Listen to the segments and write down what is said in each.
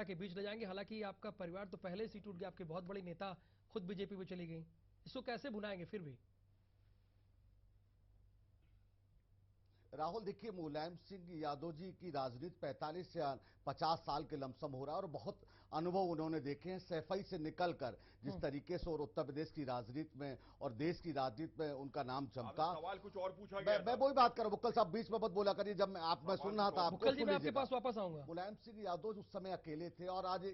के बीच ले जाएंगे। हालांकि आपका परिवार तो पहले ही टूट गया, आपके बहुत बड़ी नेता खुद बीजेपी में चली गई, इसको कैसे भुनाएंगे फिर भी? राहुल, देखिए, मुलायम सिंह यादव जी की राजनीति 45 से 50 साल के लमसम हो रहा है और बहुत अनुभव उन्होंने देखे हैं। सैफई से निकलकर जिस तरीके से और उत्तर प्रदेश की राजनीति में और देश की राजनीति में उनका नाम चमका। सवाल कुछ और पूछा गया मैं वही बात कर रहा हूं, बुक्कल साहब बीच में मत बोला करिए, जब मैं सुन रहा था आपको। बुक्कल जी, मैं आपके पास वापस आऊंगा। मुलायम सिंह यादव उस समय अकेले थे और आज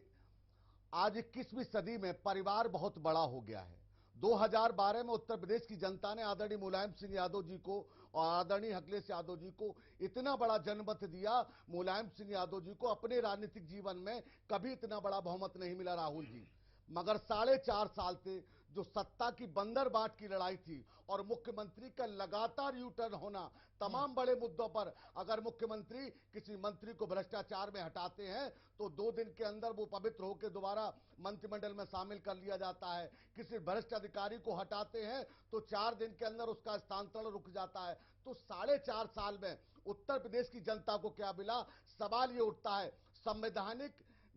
21वीं सदी में परिवार बहुत बड़ा हो गया है। 2012 में उत्तर प्रदेश की जनता ने आदरणीय मुलायम सिंह यादव जी को और आदरणीय अखिलेश यादव जी को इतना बड़ा जनमत दिया। मुलायम सिंह यादव जी को अपने राजनीतिक जीवन में कभी इतना बड़ा बहुमत नहीं मिला राहुल जी। मगर 4.5 साल से जो सत्ता की बंदरबाट की लड़ाई थी और मुख्यमंत्री का लगातार यू टर्न होना तमाम बड़े मुद्दों पर, अगर मुख्यमंत्री किसी मंत्री को भ्रष्टाचार में हटाते हैं तो 2 दिन के अंदर वो पवित्र होकर दोबारा मंत्रिमंडल में शामिल कर लिया जाता है। किसी भ्रष्ट अधिकारी को हटाते हैं तो 4 दिन के अंदर उसका स्थानांतरण रुक जाता है। तो 4.5 साल में उत्तर प्रदेश की जनता को क्या मिला? सवाल ये उठता है। संवैधानिक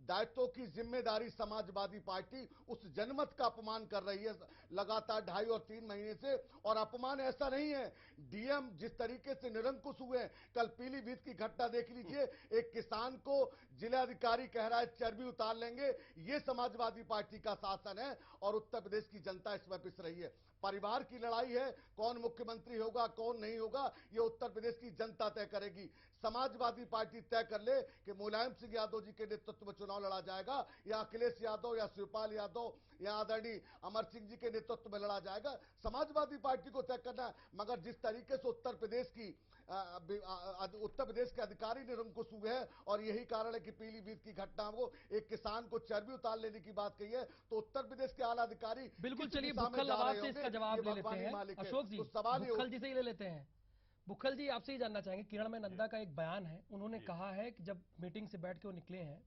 दायित्वों की जिम्मेदारी समाजवादी पार्टी उस जनमत का अपमान कर रही है लगातार 2.5 और 3 महीने से। और अपमान ऐसा नहीं है, डीएम जिस तरीके से निरंकुश हुए, कल पीलीभीत की घटना देख लीजिए। एक किसान को जिलाधिकारी कह रहा है चर्बी उतार लेंगे। यह समाजवादी पार्टी का शासन है और उत्तर प्रदेश की जनता इसमें पिस रही है। परिवार की लड़ाई है, कौन मुख्यमंत्री होगा कौन नहीं होगा यह उत्तर प्रदेश की जनता तय करेगी। समाजवादी पार्टी तय कर ले कि मुलायम सिंह यादव जी के नेतृत्व में चुनाव लड़ा जाएगा या अखिलेश यादव या शिवपाल यादव या आदरणीय अमर सिंह जी के नेतृत्व में लड़ा जाएगा। समाजवादी पार्टी को तय करना है। मगर जिस तरीके से उत्तर प्रदेश के अधिकारी निरंकुश हुए हैं और यही कारण है कि पीलीभीत की घटना को एक किसान को चर्बी उतार लेने की बात कही है, तो उत्तर प्रदेश के आला अधिकारी बिल्कुल। चलिए, बुक्कल नवाब से इसका जवाब ले लेते हैं। अशोक जी, बुक्कल जी से ही ले लेते हैं। बुक्कल जी, आपसे ही जानना चाहेंगे, किरणमय नंदा का एक बयान है, उन्होंने कहा है कि जब मीटिंग से बैठ के वो निकले हैं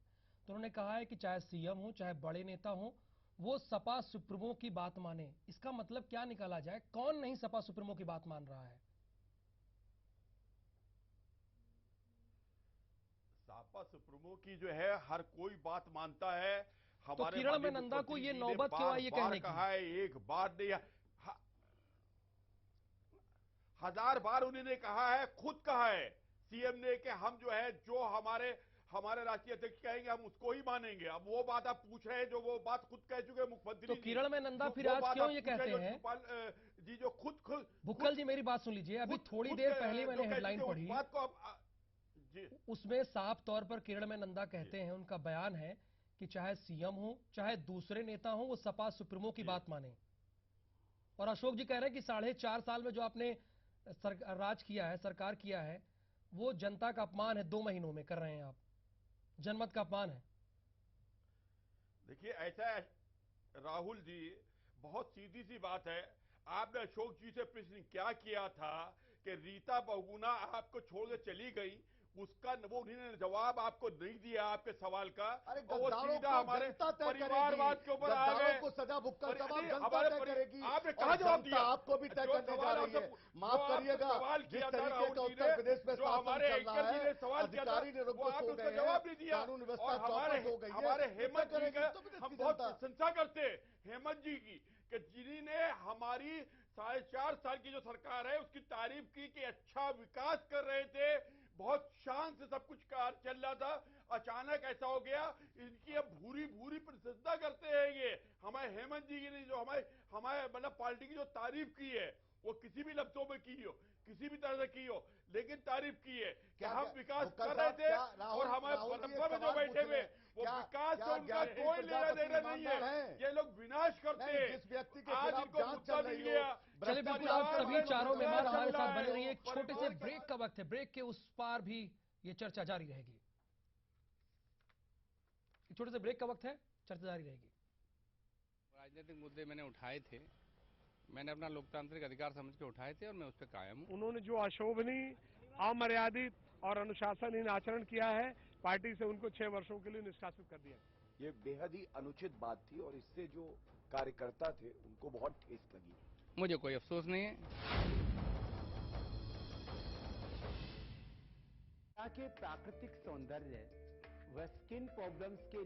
तो उन्होंने कहा है कि चाहे सीएम हो चाहे बड़े नेता हो, वो सपा सुप्रीमो की बात माने। इसका मतलब क्या निकाला जाए? कौन नहीं सपा सुप्रीमो की बात मान रहा है? सपा सुप्रीमो की जो है हर कोई बात मानता है। तो किरणमय नंदा को ये नौबत क्यों आई ये कहने की? कहा है, एक बार नहीं, 1000 बार उन्होंने कहा है, खुद कहा है सीएम ने कि हम जो है जो हमारे राष्ट्रीय अध्यक्ष कहेंगे हम उसको ही मानेंगे। अब वो बात आप पूछ रहे हैं जो वो बात खुद कह चुके मुख्यमंत्री। तो किरणमय नंदा फिर आज क्यों ये कहते हैं? जी जो खुद बुक्कल जी, मेरी बात सुन लीजिए। अभी थोड़ी देर पहले मैंने हेडलाइन पढ़ी, बात को उसमें साफ तौर पर किरणमय नंदा कहते हैं, उनका बयान है कि चाहे सीएम हो चाहे दूसरे नेता हो, वो सपा सुप्रीमो की बात माने। और अशोक जी कह रहे हैं कि 4.5 साल में जो आपने राज किया है, सरकार किया है, वो जनता का अपमान है। 2 महीनों में कर रहे हैं आप, जनमत का अपमान है। देखिए, ऐसा है राहुल जी, बहुत सीधी सी बात है। आपने अशोक जी से प्रश्न क्या किया था कि रीता बहुगुणा आपको छोड़ के चली गई, उसका वो उन्होंने जवाब आपको नहीं दिया आपके सवाल का। अरे और वो सीधा हमारे परिवारवाद के ऊपर आ गए। को सजा बुक्कल साहब हमारे तय करेगी। आपने कहा जवाब दिया? आपको भी तय करने जा रही है। माफ करिएगा, सवाल जिस किया था तरीके राहुल का जी उत्तर प्रदेश में जो शासन हमारे चल एंकर रहा जी है, ने सवाल किया था, अधिकारी वो निरंकुश हो आपने गए जवाब नहीं हैं, दिया। कानून व्यवस्था और चौपट हो गई है। हमारे हेमंत जी का हम बहुत जनता प्रशंसा करते हैं हेमंत जी की कि जिन्होंने हमारी 4.5 साल की जो सरकार है उसकी तारीफ की कि अच्छा विकास कर रहे थे, बहुत शान से सब कुछ कार्य चल रहा था। अचानक ऐसा हो गया, इनकी अब भूरी भूरी प्रशंसा करते हैं ये हमारे हेमंत जी की नहीं, जो हमारे मतलब पार्टी की जो तारीफ की है वो किसी भी लफ्जों में की हो, किसी भी तरह से की हो, लेकिन तारीफ की है कि हम विकास कर रहे थे। और हमारे बराबर में जो बैठे हुए वो विकास से उनका कोई लेना देना नहीं है। ये लोग विनाश करते हैं। जिस व्यक्ति के आज खिलाफ इनको जांच मुद्दा चल मिल रही गया। हो, चलिए, बिल्कुल, आप सभी चारों मेहमान हमारे साथ बने रहिए। एक छोटे से परिवार ब्रेक का वक्त है, ब्रेक के उस पार भी ये चर्चा जारी रहेगी। एक छोटे से ब्रेक का वक्त है, चर्चा जारी रहेगी। राजनीतिक मुद्दे मैंने उठाए थे, मैंने अपना लोकतांत्रिक अधिकार समझ के उठाए थे और मैं उस पर कायम हूं। उन्होंने जो अशोभनीय, अमर्यादित और अनुशासनहीन आचरण किया है, पार्टी से उनको 6 वर्षों के लिए निष्कासित कर दिया। ये बेहद ही अनुचित बात थी और इससे जो कार्यकर्ता थे उनको बहुत ठेस लगी। मुझे कोई अफसोस नहीं है। के प्राकृतिक सौंदर्य व स्किन प्रॉब्लम्स के लिए